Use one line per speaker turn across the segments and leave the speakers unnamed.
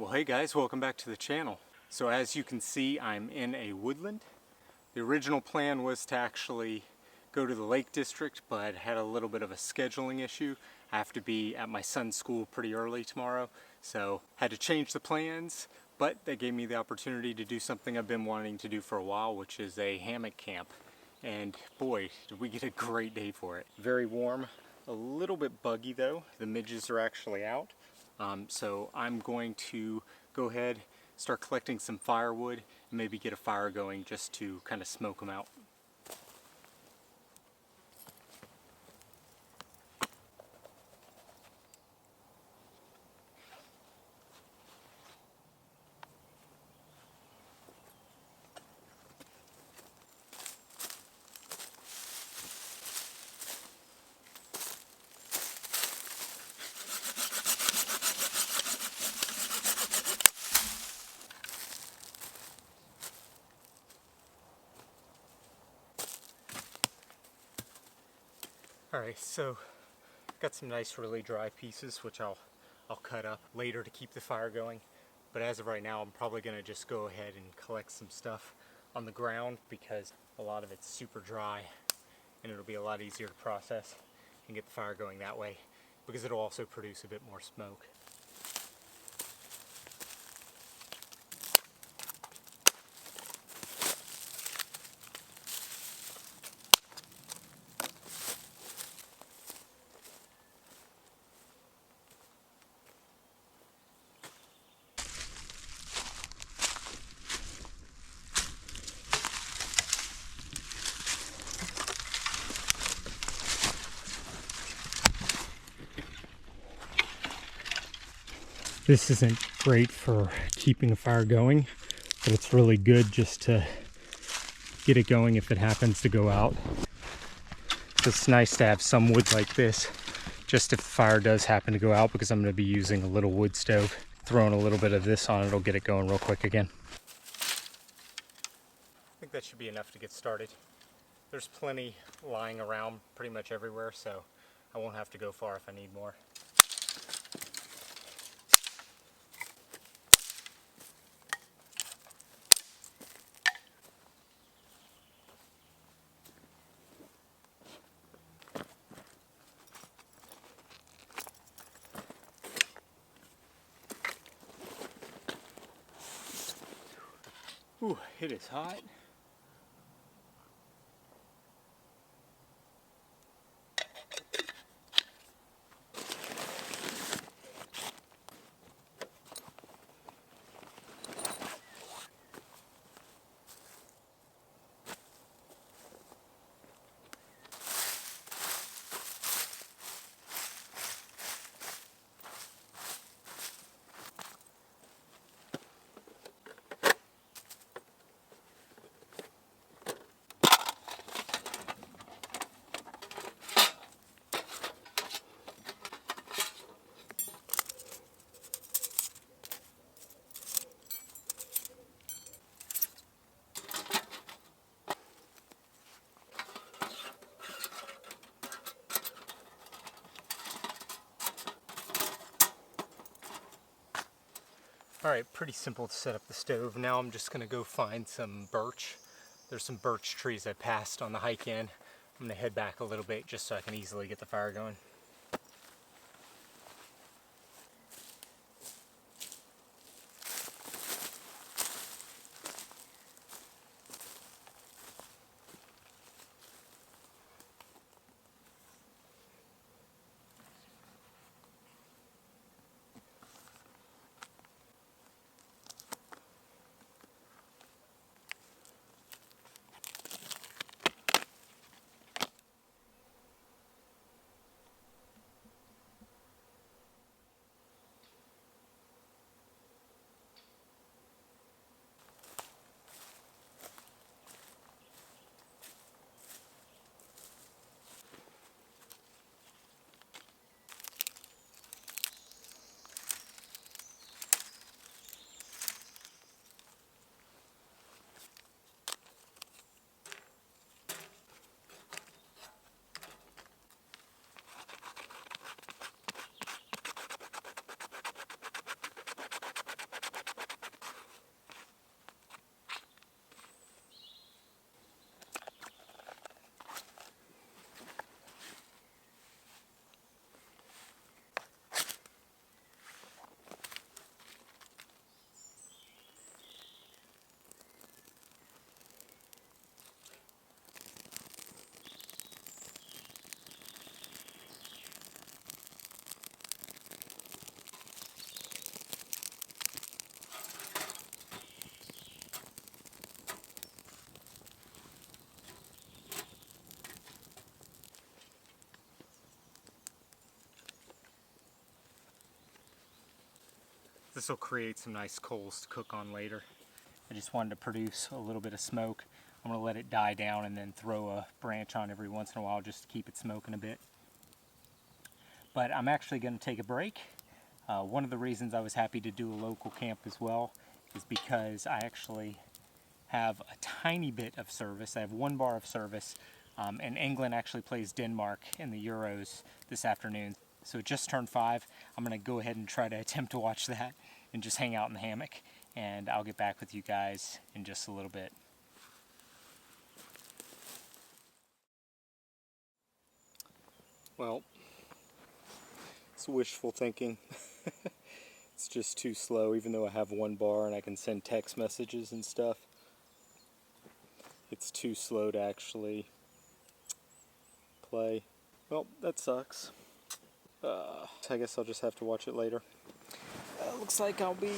Well, hey guys, welcome back to the channel. So as you can see, I'm in a woodland. The original plan was to actually go to the Lake District, but had a little bit of a scheduling issue. I have to be at my son's school pretty early tomorrow, so had to change the plans, but they gave me the opportunity to do something I've been wanting to do for a while, which is a hammock camp. And boy, did we get a great day for it. Very warm, a little bit buggy though. The midges are actually out. So I'm going to go ahead, start collecting some firewood, and maybe get a fire going just to kind of smoke them out. Alright, so got some nice really dry pieces which I'll cut up later to keep the fire going. But as of right now, I'm probably going to just go ahead and collect some stuff on the ground because a lot of it's super dry and it'll be a lot easier to process and get the fire going that way because it'll also produce a bit more smoke. This isn't great for keeping a fire going, but it's really good just to get it going if it happens to go out. It's nice to have some wood like this, just if the fire does happen to go out, because I'm going to be using a little wood stove. Throwing a little bit of this on, it'll get it going real quick again. I think that should be enough to get started. There's plenty lying around pretty much everywhere, so I won't have to go far if I need more. Ooh, it is hot. Alright, pretty simple to set up the stove. Now I'm just going to go find some birch. There's some birch trees I passed on the hike in. I'm going to head back a little bit just so I can easily get the fire going. This will create some nice coals to cook on later. I just wanted to produce a little bit of smoke. I'm going to let it die down and then throw a branch on every once in a while just to keep it smoking a bit. But I'm actually going to take a break. One of the reasons I was happy to do a local camp as well is because I actually have a tiny bit of service. I have 1 bar of service, and England actually plays Denmark in the Euros this afternoon. So it just turned 5. I'm going to go ahead and try to attempt to watch that and just hang out in the hammock. And I'll get back with you guys in just a little bit. Well, it's wishful thinking. It's just too slow, even though I have 1 bar and I can send text messages and stuff. It's too slow to actually play. Well, that sucks. I guess I'll just have to watch it later. Looks like I'll be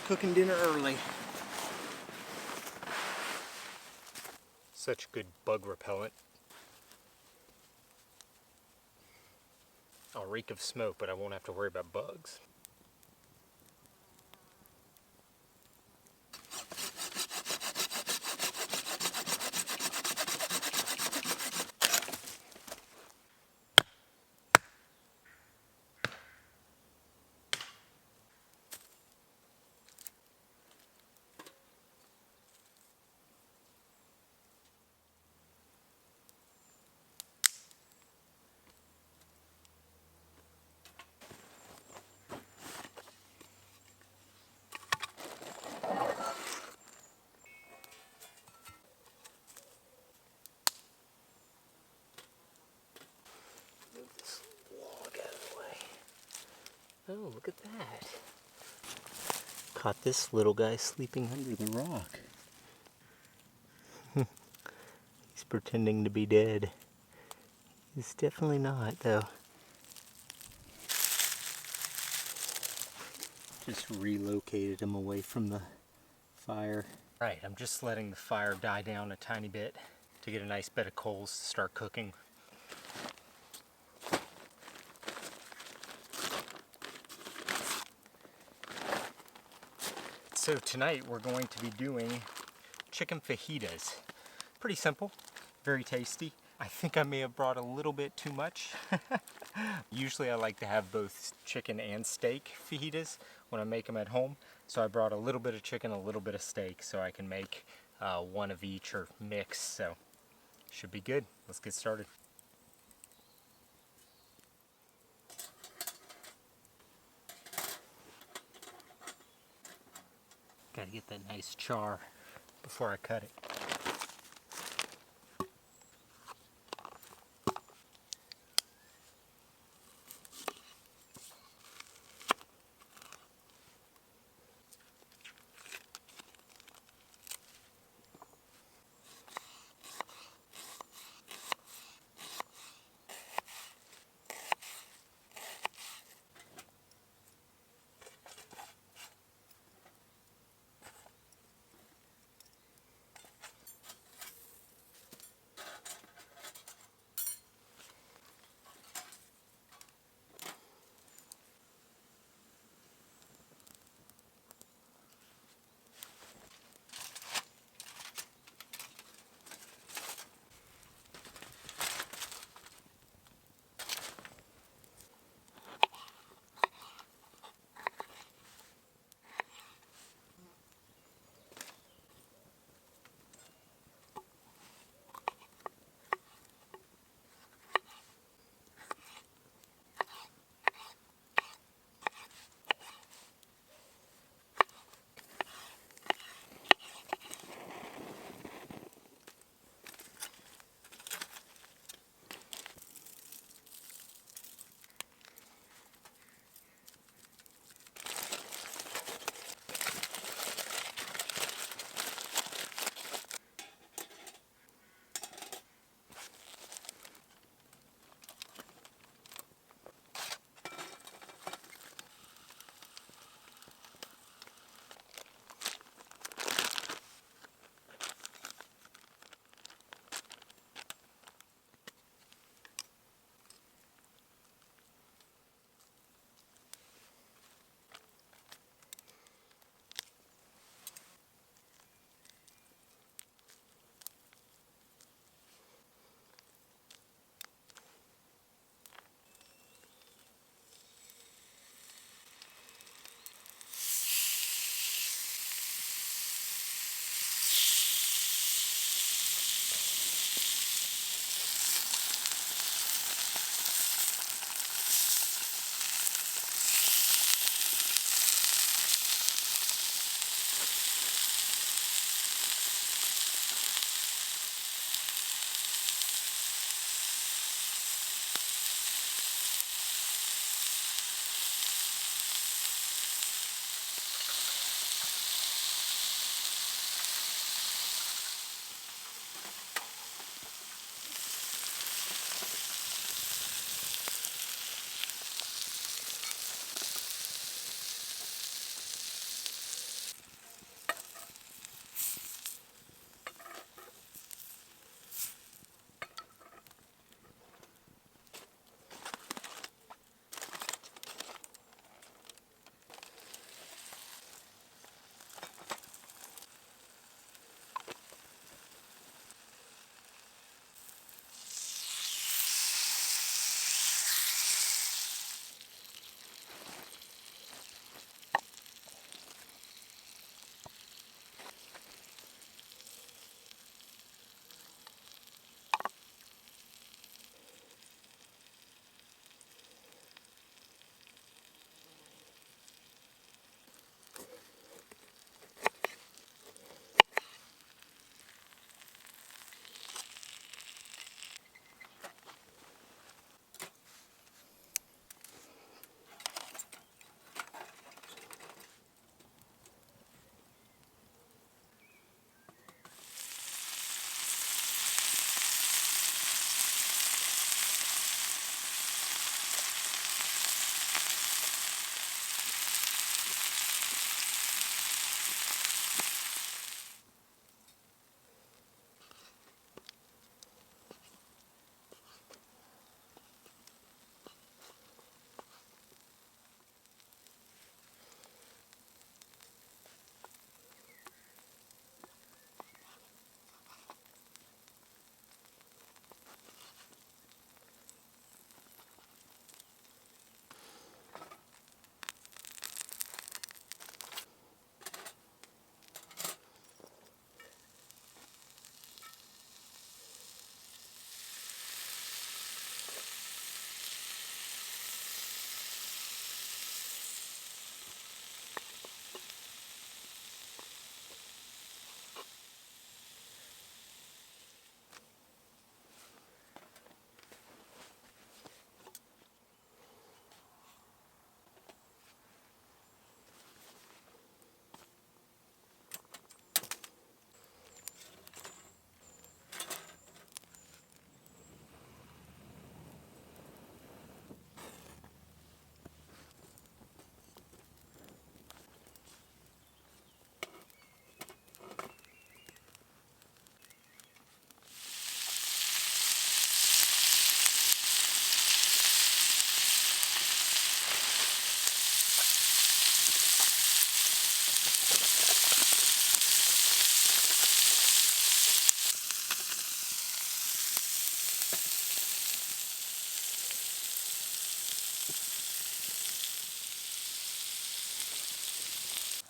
cooking dinner early. Such good bug repellent. I'll reek of smoke, but I won't have to worry about bugs. Oh, look at that. Caught this little guy sleeping under the rock. He's pretending to be dead. He's definitely not, though. Just relocated him away from the fire. Right, I'm just letting the fire die down a tiny bit to get a nice bed of coals to start cooking. So tonight we're going to be doing chicken fajitas. Pretty simple, very tasty. I think I may have brought a little bit too much. Usually I like to have both chicken and steak fajitas when I make them at home. So I brought a little bit of chicken, a little bit of steak, so I can make one of each or mix. So should be good. Let's get started. Gotta get that nice char before I cut it.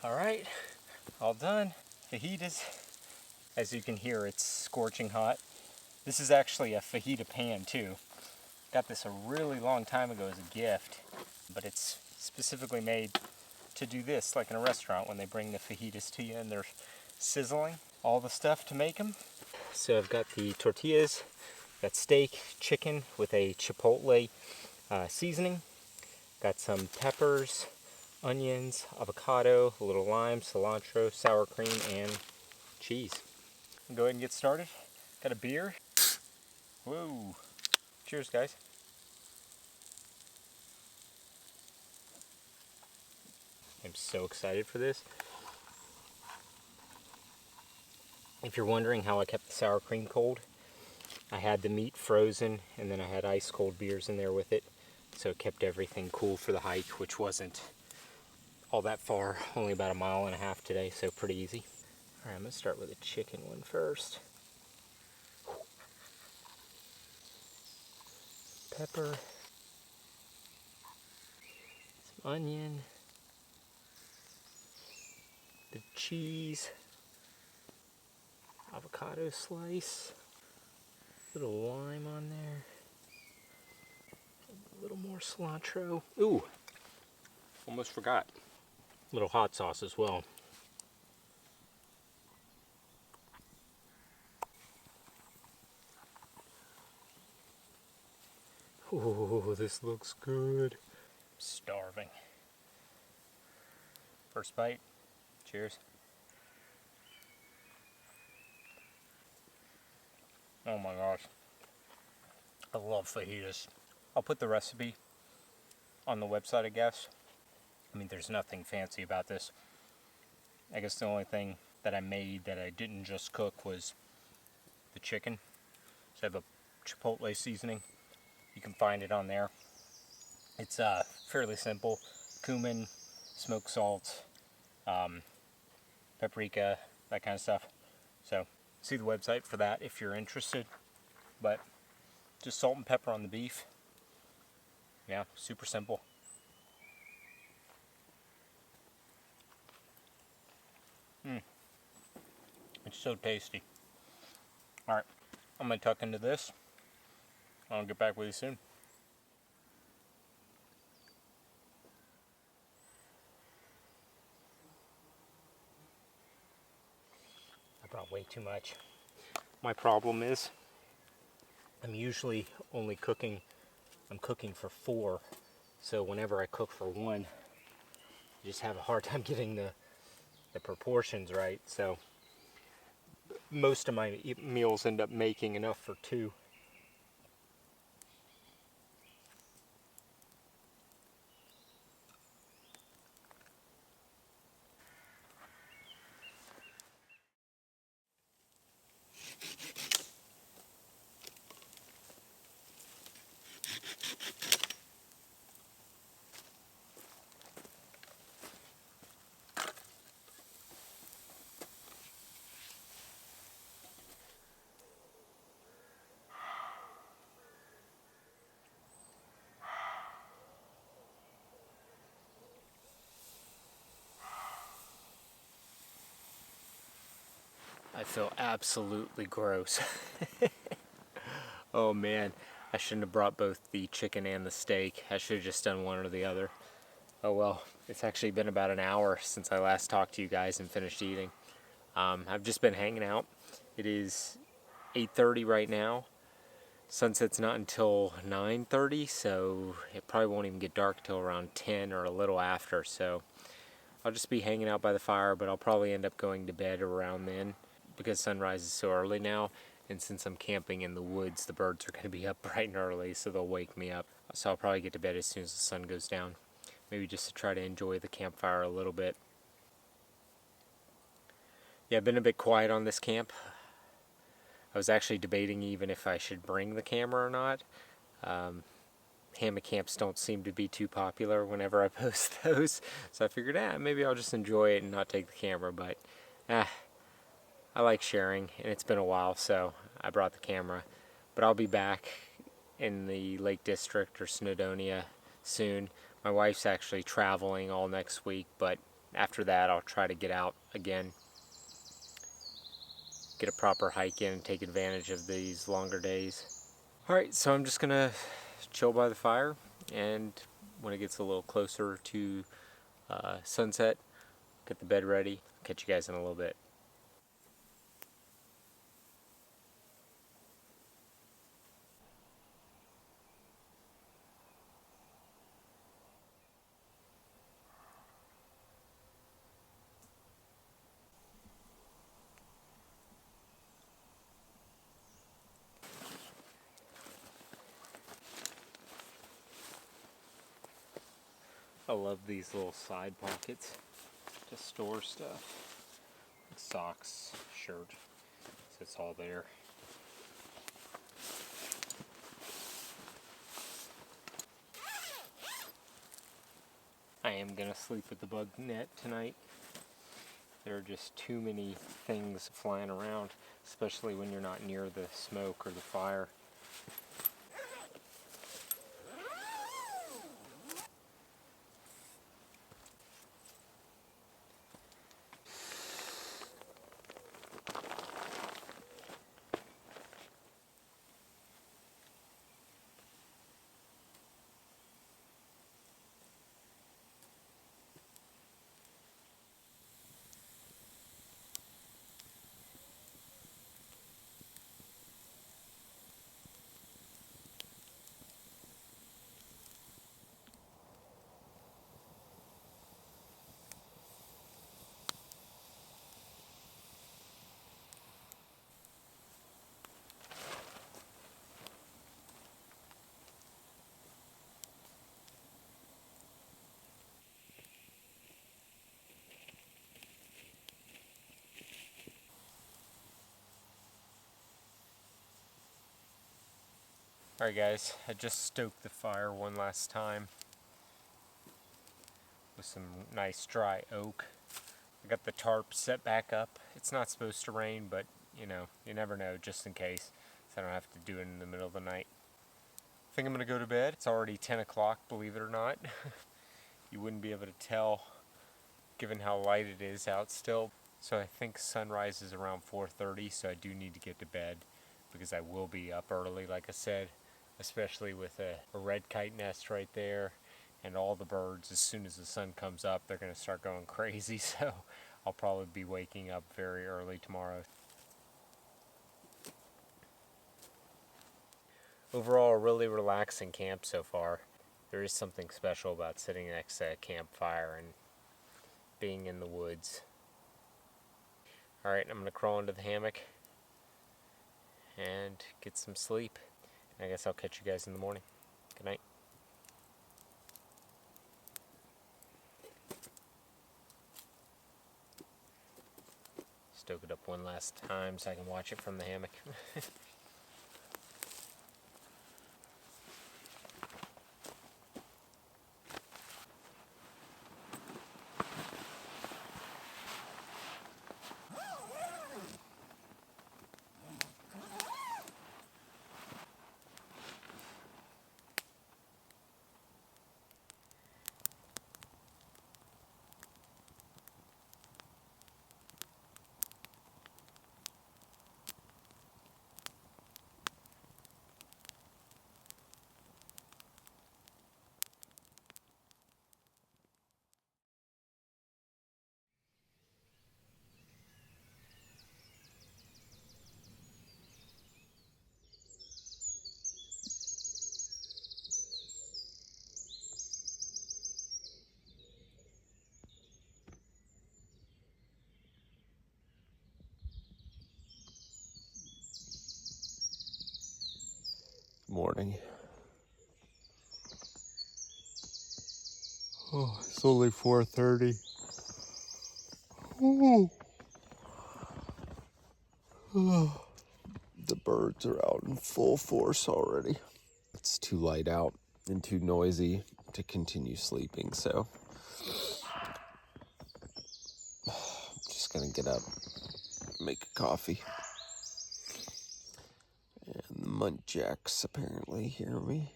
All right, all done. Fajitas. As you can hear, it's scorching hot. This is actually a fajita pan too. Got this a really long time ago as a gift, but it's specifically made to do this, like in a restaurant when they bring the fajitas to you and they're sizzling. All the stuff to make them. So I've got the tortillas, got steak, chicken with a chipotle seasoning. Got some peppers, onions, avocado, a little lime, cilantro, sour cream, and cheese. I'll go ahead and get started. Got a beer. Whoa. Cheers, guys. I'm so excited for this. If you're wondering how I kept the sour cream cold, I had the meat frozen and then I had ice cold beers in there with it. So it kept everything cool for the hike, which wasn't all that far, only about 1.5 miles today, so pretty easy. All right, I'm gonna start with the chicken one first. Pepper, some onion, the cheese, avocado slice, a little lime on there, a little more cilantro. Ooh, almost forgot. A little hot sauce as well. Oh, this looks good. I'm starving. First bite. Cheers. Oh my gosh. I love fajitas. I'll put the recipe on the website, I guess. I mean, there's nothing fancy about this. I guess the only thing that I made that I didn't just cook was the chicken. So I have a chipotle seasoning. You can find it on there. It's fairly simple. Cumin, smoked salt, paprika, that kind of stuff. So see the website for that if you're interested. But just salt and pepper on the beef. Yeah, super simple. It's so tasty. Alright, I'm going to tuck into this. I'll get back with you soon. I brought way too much. My problem is I'm usually only cooking, I'm cooking for 4. So whenever I cook for 1, I just have a hard time getting the proportions right. So most of my meals end up making enough for 2. I feel absolutely gross. Oh man, I shouldn't have brought both the chicken and the steak. I should have just done one or the other. Oh well, it's actually been about an hour since I last talked to you guys and finished eating. I've just been hanging out. It is 8:30 right now. Sunset's not until 9:30, so it probably won't even get dark till around 10 or a little after. So I'll just be hanging out by the fire, but I'll probably end up going to bed around then because sunrise is so early now. And since I'm camping in the woods, the birds are going to be up bright and early, so they'll wake me up. So I'll probably get to bed as soon as the sun goes down. Maybe just to try to enjoy the campfire a little bit. Yeah, I've been a bit quiet on this camp. I was actually debating even if I should bring the camera or not. Hammock camps don't seem to be too popular whenever I post those, so I figured, maybe I'll just enjoy it and not take the camera, but I like sharing, and it's been a while, so I brought the camera. But I'll be back in the Lake District or Snowdonia soon. My wife's actually traveling all next week, but After that, I'll try to get out again, get a proper hike in and take advantage of these longer days. Alright, so I'm just gonna chill by the fire, and when it gets a little closer to sunset, get the bed ready. Catch you guys in a little bit. I love these little side pockets to store stuff. Socks, shirt, so it's all there. I am gonna sleep with the bug net tonight. There are just too many things flying around, especially when you're not near the smoke or the fire. Alright guys, I just stoked the fire one last time with some nice dry oak. I got the tarp set back up. It's not supposed to rain, but you know, you never know, just in case, so I don't have to do it in the middle of the night. I think I'm going to go to bed. It's already 10 o'clock, believe it or not. You wouldn't be able to tell given how light it is out still. So I think sunrise is around 4:30, so I do need to get to bed because I will be up early, like I said, especially with a red kite nest right there, and all the birds, as soon as the sun comes up, they're going to start going crazy, so I'll probably be waking up very early tomorrow. Overall, a really relaxing camp so far. There is something special about sitting next to a campfire and being in the woods. Alright, I'm going to crawl into the hammock and get some sleep. I guess I'll catch you guys in the morning. Good night. Stoke it up one last time so I can watch it from the hammock. Morning. Oh, it's only 4:30. Oh. Oh. The birds are out in full force already. It's too light out and too noisy to continue sleeping, so I'm just gonna get up, make a coffee. And the muntjacks apparently hear me.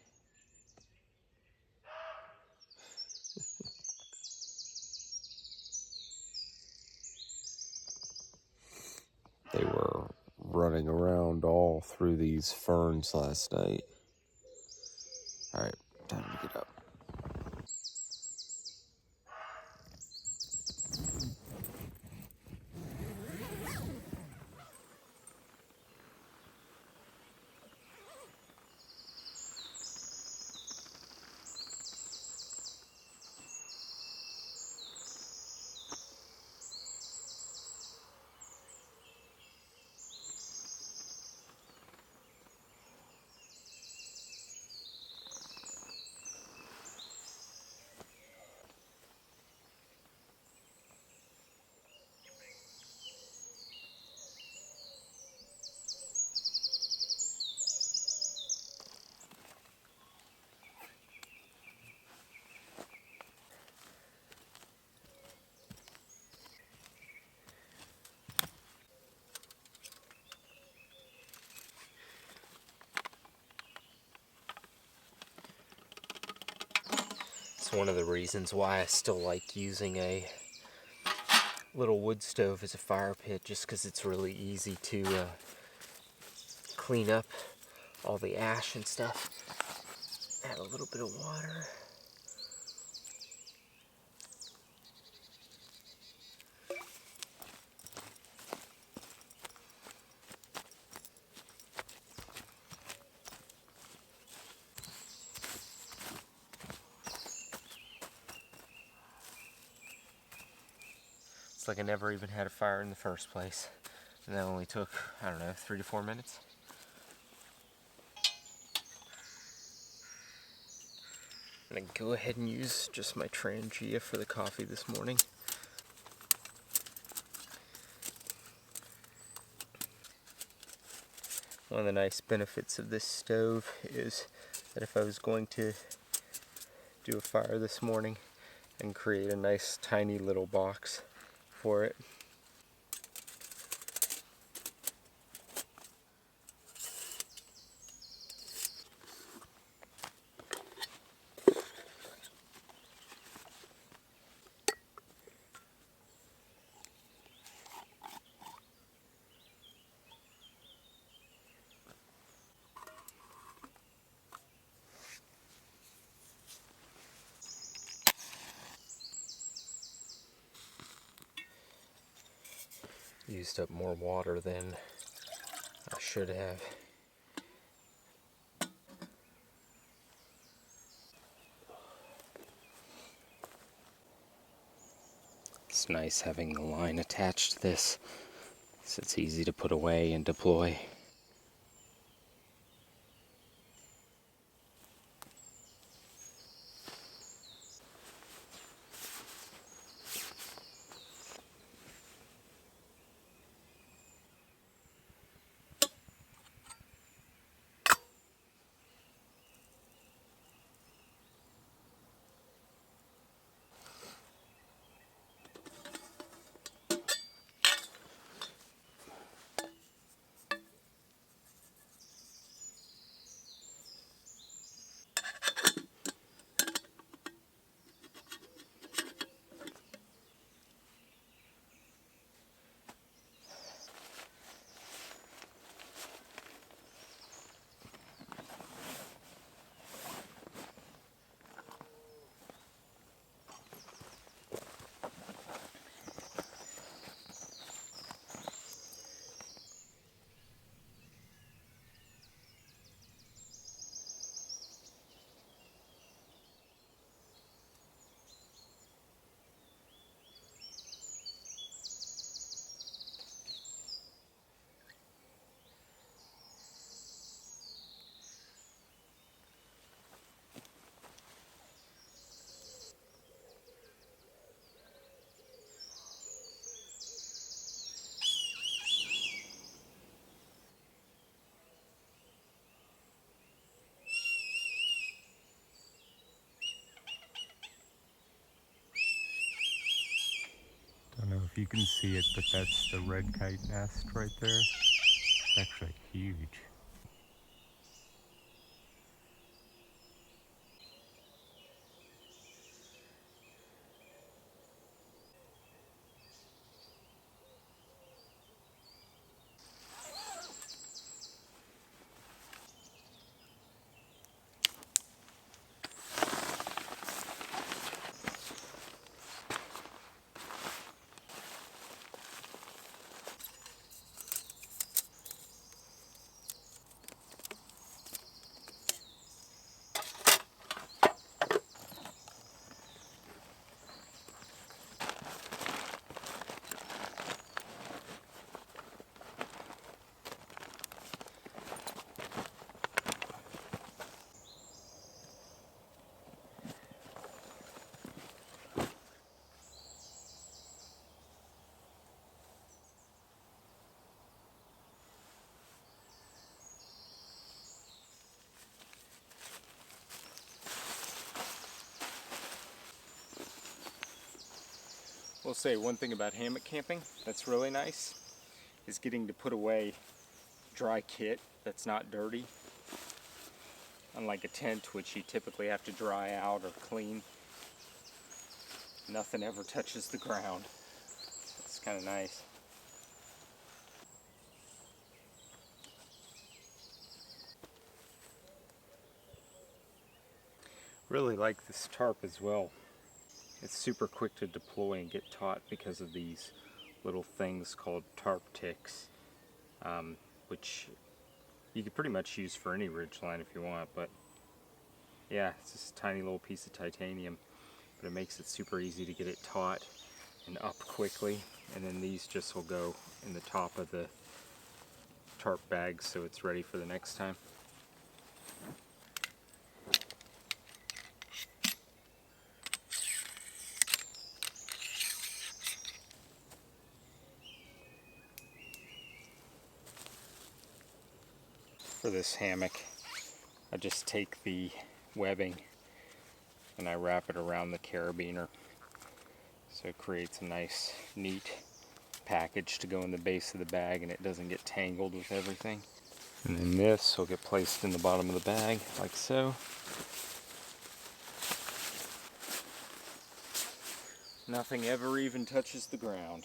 They were running around all through these ferns last night. All right, time to get up. It's one of the reasons why I still like using a little wood stove as a fire pit, just because it's really easy to clean up all the ash and stuff. Add a little bit of water. It's like I never even had a fire in the first place. And that only took, I don't know, 3 to 4 minutes. I'm gonna go ahead and use just my Trangia for the coffee this morning. One of the nice benefits of this stove is that if I was going to do a fire this morning and create a nice tiny little box for it, used up more water than I should have. It's nice having the line attached to this, so it's easy to put away and deploy.
Don't know if you can see it, but that's the red kite nest right there. It's actually huge. We'll say one thing about hammock camping that's really nice is getting to put away dry kit that's not dirty. Unlike a tent, which you typically have to dry out or clean. Nothing ever touches the ground. It's kind of nice. Really like this tarp as well. It's super quick to deploy and get taut because of these little things called tarp ticks, which you could pretty much use for any ridgeline if you want, but yeah, it's just a tiny little piece of titanium, but it makes it super easy to get it taut and up quickly. And then these just will go in the top of the tarp bag so it's ready for the next time. For this hammock, I just take the webbing and I wrap it around the carabiner, so it creates a nice, neat package to go in the base of the bag and it doesn't get tangled with everything. And then this will get placed in the bottom of the bag, like so. Nothing ever even touches the ground.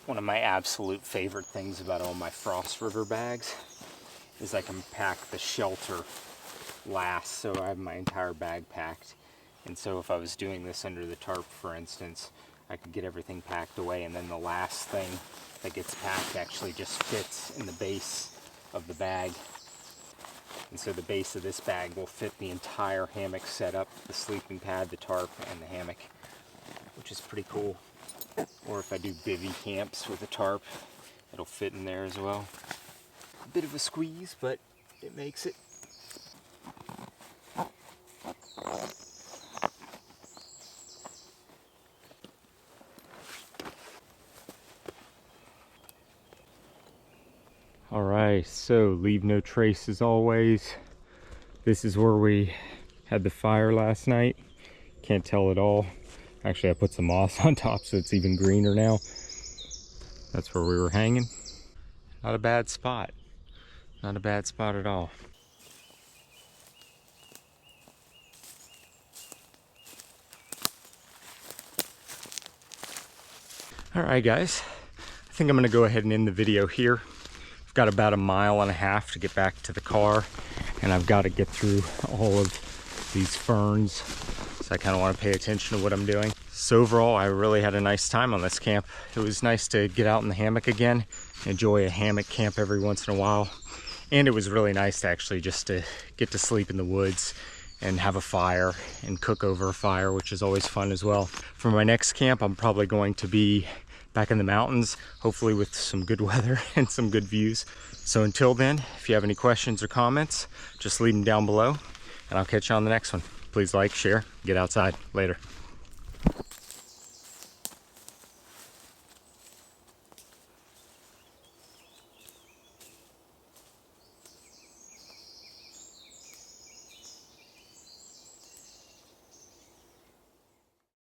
One of my absolute favorite things about all my Frost River bags is I can pack the shelter last, so I have my entire bag packed. And so if I was doing this under the tarp, for instance, I could get everything packed away, and then the last thing that gets packed actually just fits in the base of the bag. And so the base of this bag will fit the entire hammock setup, the sleeping pad, the tarp, and the hammock, which is pretty cool. Or if I do bivvy camps with a tarp, it'll fit in there as well. A bit of a squeeze, but it makes it. Alright, so leave no trace as always. This is where we had the fire last night. Can't tell at all. Actually, I put some moss on top so it's even greener now. That's where we were hanging. Not a bad spot. Not a bad spot at all. Alright guys, I think I'm going to go ahead and end the video here. I've got about 1.5 miles to get back to the car, and I've got to get through all of these ferns, so I kind of want to pay attention to what I'm doing. So overall, I really had a nice time on this camp. It was nice to get out in the hammock again, enjoy a hammock camp every once in a while, and it was really nice to actually just to get to sleep in the woods and have a fire and cook over a fire, which is always fun as well. For my next camp, I'm probably going to be back in the mountains, hopefully with some good weather and some good views. So until then, if you have any questions or comments, just leave them down below, and I'll catch you on the next one. Please like, share, get outside. Later.